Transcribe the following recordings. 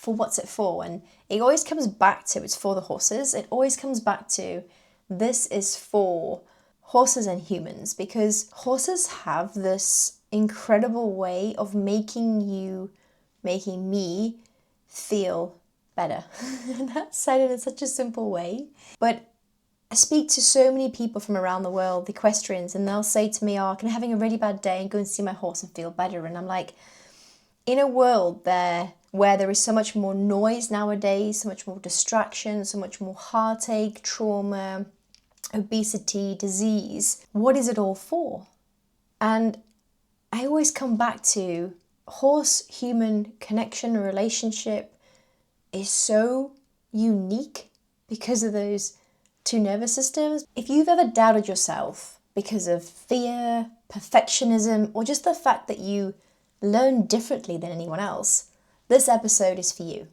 for what's it for? And it always comes back to it's for the horses. It always comes back to this is for horses and humans, because horses have this incredible way of making me feel better. And that's said in such a simple way. But I speak to so many people from around the world, equestrians, and they'll say to me, oh, I'm having a really bad day and go and see my horse and feel better. And I'm like, in a world where there is so much more noise nowadays, so much more distraction, so much more heartache, trauma, obesity, disease, what is it all for? And I always come back to horse-human connection, relationship is so unique because of those two nervous systems. If you've ever doubted yourself because of fear, perfectionism, or just the fact that you learn differently than anyone else, this episode is for you.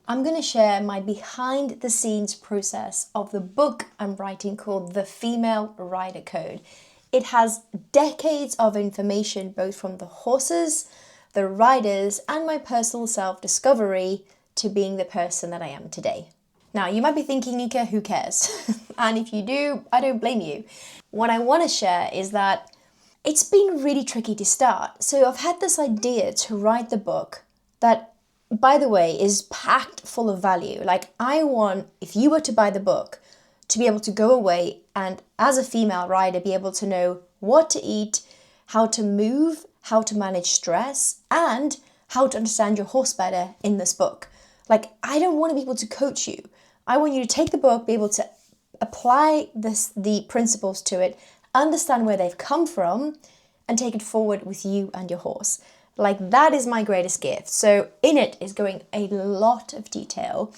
I'm going to share my behind the scenes process of the book I'm writing called The Female Rider Code. It has decades of information both from the horses, the riders, and my personal self-discovery to being the person that I am today. Now, you might be thinking, Nika, who cares? And if you do, I don't blame you. What I want to share is that it's been really tricky to start. So I've had this idea to write the book that, by the way, is packed full of value. Like, I want, if you were to buy the book, to be able to go away and, as a female rider, be able to know what to eat, how to move, how to manage stress, and how to understand your horse better in this book. Like, I don't want to be able to coach you. I want you to take the book, be able to apply the principles to it, understand where they've come from, and take it forward with you and your horse. Like, that is my greatest gift. So in it is going a lot of detail.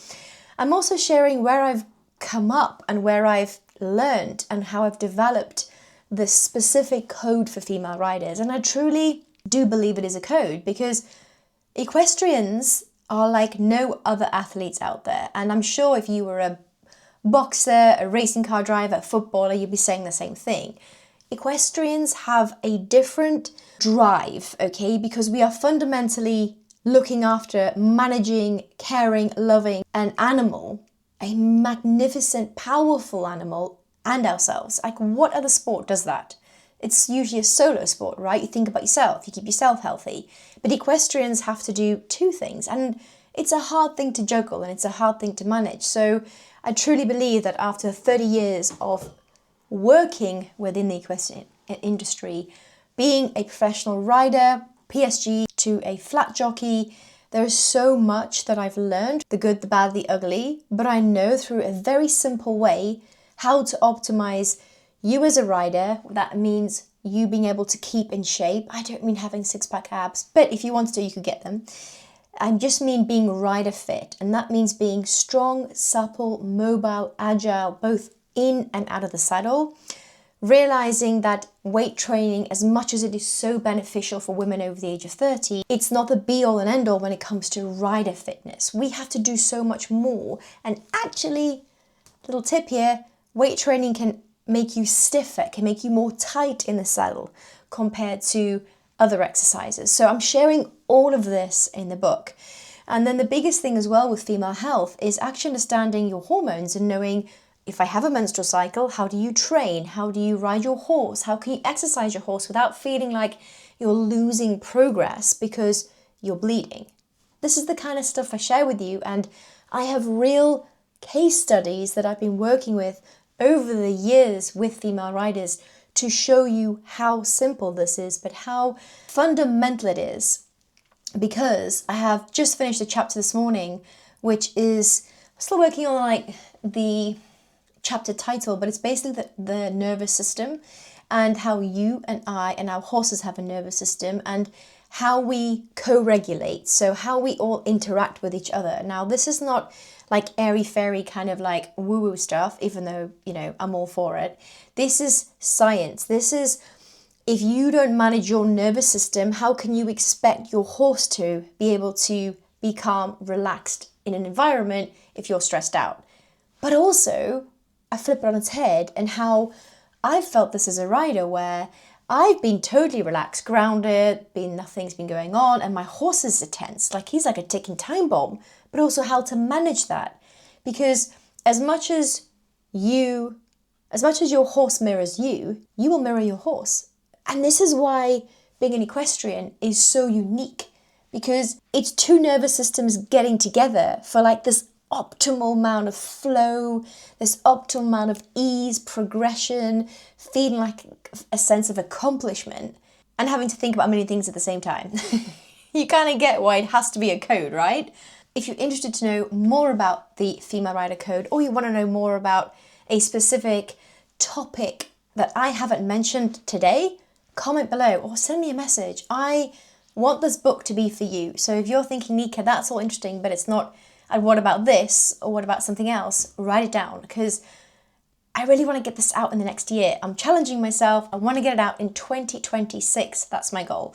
I'm also sharing where I've come up and where I've learned and how I've developed this specific code for female riders. And I truly do believe it is a code, because equestrians are like no other athletes out there. And I'm sure if you were a boxer, a racing car driver, a footballer, you'd be saying the same thing. Equestrians have a different drive, okay? Because we are fundamentally looking after, managing, caring, loving an animal, a magnificent, powerful animal, and ourselves. Like, what other sport does that? It's usually a solo sport, right? You think about yourself, you keep yourself healthy. But equestrians have to do two things, and it's a hard thing to juggle and it's a hard thing to manage. So I truly believe that after 30 years of working within the equestrian industry, being a professional rider, PSG to a flat jockey, there is so much that I've learned, the good, the bad, the ugly, but I know through a very simple way how to optimize you as a rider. That means you being able to keep in shape. I don't mean having six-pack abs, but if you wanted to, you could get them. I just mean being rider fit, and that means being strong, supple, mobile, agile, both in and out of the saddle. Realizing that weight training, as much as it is so beneficial for women over the age of 30, it's not the be-all and end-all when it comes to rider fitness. We have to do so much more. And actually, little tip here, weight training can make you stiffer, can make you more tight in the saddle compared to other exercises. So I'm sharing all of this in the book. And then the biggest thing as well with female health is actually understanding your hormones and knowing, if I have a menstrual cycle, how do you train? How do you ride your horse? How can you exercise your horse without feeling like you're losing progress because you're bleeding? This is the kind of stuff I share with you, and I have real case studies that I've been working with over the years with female riders to show you how simple this is, but how fundamental it is. Because I have just finished a chapter this morning, which is still working on like the chapter title, but it's basically the nervous system and how you and I and our horses have a nervous system and how we co-regulate. So how we all interact with each other. Now, this is not like airy-fairy kind of like woo-woo stuff, even though, you know, I'm all for it. This is science. This is, if you don't manage your nervous system, how can you expect your horse to be able to be calm, relaxed in an environment if you're stressed out? But also, I flip it on its head, and how I've felt this as a rider, where I've been totally relaxed, grounded, nothing's been going on, and my horse is tense, like he's like a ticking time bomb but also how to manage that. Because as much as your horse mirrors you, you will mirror your horse. And this is why being an equestrian is so unique, because it's two nervous systems getting together for like this optimal amount of flow, this optimal amount of ease, progression, feeling like a sense of accomplishment, and having to think about many things at the same time. You kind of get why it has to be a code, right? If you're interested to know more about the Female Rider Code, or you want to know more about a specific topic that I haven't mentioned today, comment below or send me a message. I want this book to be for you. So if you're thinking, Nika, that's all interesting, but it's not, and what about this, or what about something else, write it down, because I really want to get this out in the next year. I'm challenging myself. I want to get it out in 2026. That's my goal.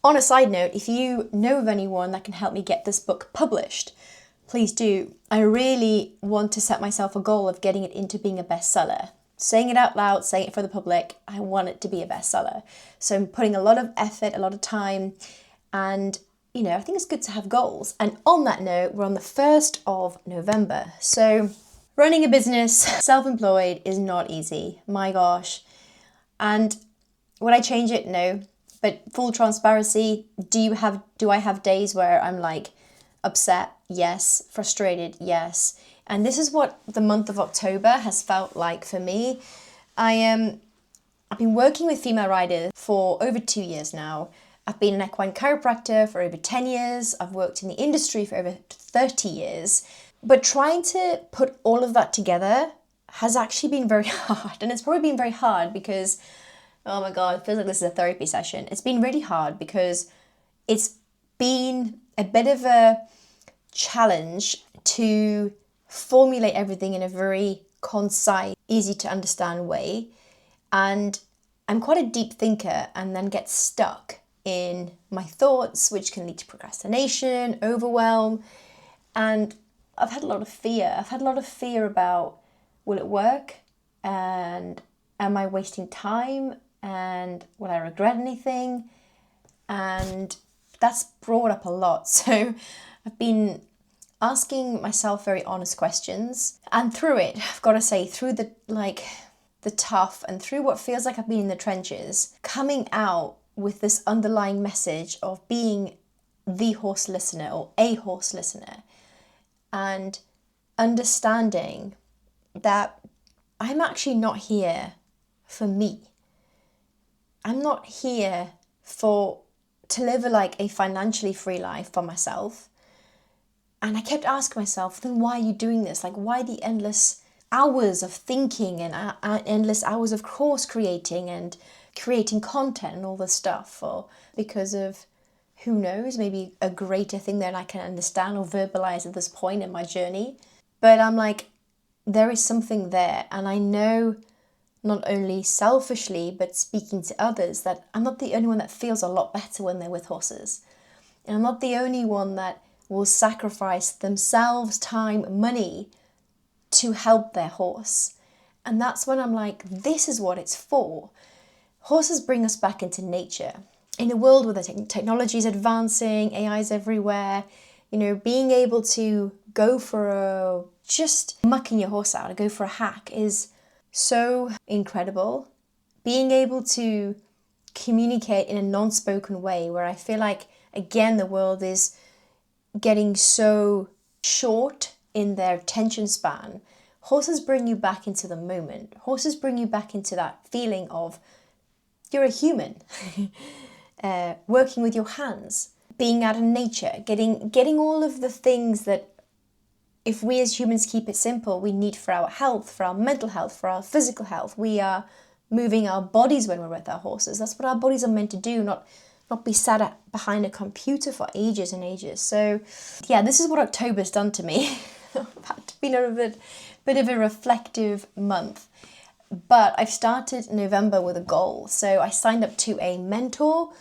On a side note, if you know of anyone that can help me get this book published, please do. I really want to set myself a goal of getting it into being a bestseller. Saying it out loud, saying it for the public, I want it to be a bestseller. So I'm putting a lot of effort, a lot of time, and I think it's good to have goals. And on that note, we're on the 1st of November. So running a business, self-employed, is not easy. My gosh. And would I change it? No. But full transparency, do I have days where I'm like upset? Yes. Frustrated? Yes. And this is what the month of October has felt like for me. I've been working with female riders for over 2 years now. I've been an equine chiropractor for over 10 years. I've worked in the industry for over 30 years. But trying to put all of that together has actually been very hard. And it's probably been very hard because, oh my God, it feels like this is a therapy session. It's been really hard because it's been a bit of a challenge to formulate everything in a very concise, easy to understand way. And I'm quite a deep thinker and then get stuck in my thoughts, which can lead to procrastination, overwhelm. And I've had a lot of fear. I've had a lot of fear about, will it work? And am I wasting time? And will I regret anything? And that's brought up a lot. So I've been asking myself very honest questions. And through it, I've got to say, through the tough and through what feels like I've been in the trenches, coming out with this underlying message of being the horse listener or a horse listener, and understanding that I'm actually not here for me. I'm not here to live a financially free life for myself. And I kept asking myself, then why are you doing this? Like, why the endless hours of thinking and endless hours of course creating and creating content and all this stuff? Or because of, who knows, maybe a greater thing that I can understand or verbalize at this point in my journey. But I'm like, there is something there. And I know, not only selfishly, but speaking to others, that I'm not the only one that feels a lot better when they're with horses. And I'm not the only one that will sacrifice themselves, time, money to help their horse. And that's when I'm like, this is what it's for. Horses bring us back into nature. In a world where the technology is advancing, AI is everywhere, being able to go for just mucking your horse out, or go for a hack is so incredible. Being able to communicate in a non-spoken way, where I feel like, again, the world is getting so short in their attention span. Horses bring you back into the moment. Horses bring you back into that feeling of you're a human. Working with your hands, being out in nature, getting all of the things that, if we as humans keep it simple, we need for our health, for our mental health, for our physical health. We are moving our bodies when we're with our horses. That's what our bodies are meant to do, not be sat behind a computer for ages and ages. So yeah, this is what October's done to me. It's been a bit of a reflective month. But I've started November with a goal. So I signed up to a mentor,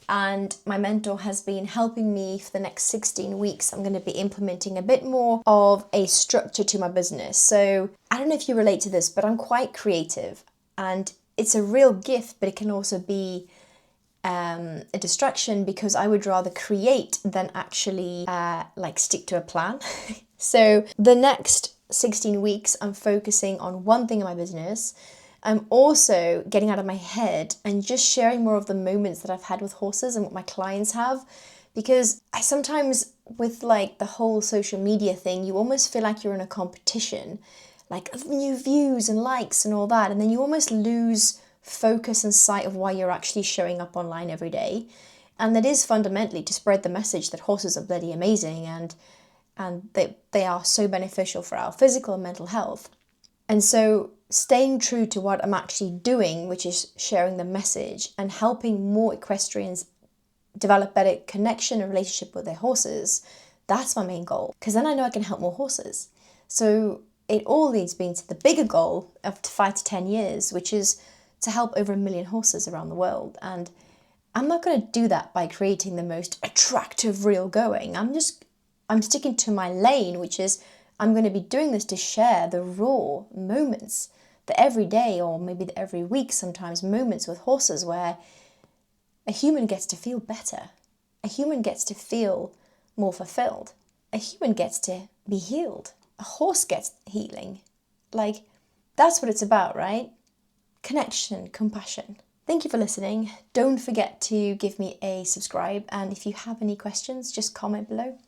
and my mentor has been helping me for the next 16 weeks. I'm going to be implementing a bit more of a structure to my business. So I don't know if you relate to this, but I'm quite creative, and it's a real gift, but it can also be a distraction because I would rather create than actually stick to a plan. So the next 16 weeks, I'm focusing on one thing in my business. I'm also getting out of my head and just sharing more of the moments that I've had with horses and what my clients have. Because I sometimes, with like the whole social media thing, you almost feel like you're in a competition, like of new views and likes and all that. And then you almost lose focus and sight of why you're actually showing up online every day. And that is fundamentally to spread the message that horses are bloody amazing and they are so beneficial for our physical and mental health. And so staying true to what I'm actually doing, which is sharing the message and helping more equestrians develop better connection and relationship with their horses, that's my main goal. Because then I know I can help more horses. So it all leads me to the bigger goal of 5 to 10 years, which is to help over 1 million horses around the world. And I'm not going to do that by creating the most attractive reel going. I'm sticking to my lane, which is I'm going to be doing this to share the raw moments, the everyday or maybe the every week sometimes moments with horses where a human gets to feel better. A human gets to feel more fulfilled. A human gets to be healed. A horse gets healing. Like, that's what it's about, right? Connection, compassion. Thank you for listening. Don't forget to give me a subscribe, and if you have any questions, just comment below.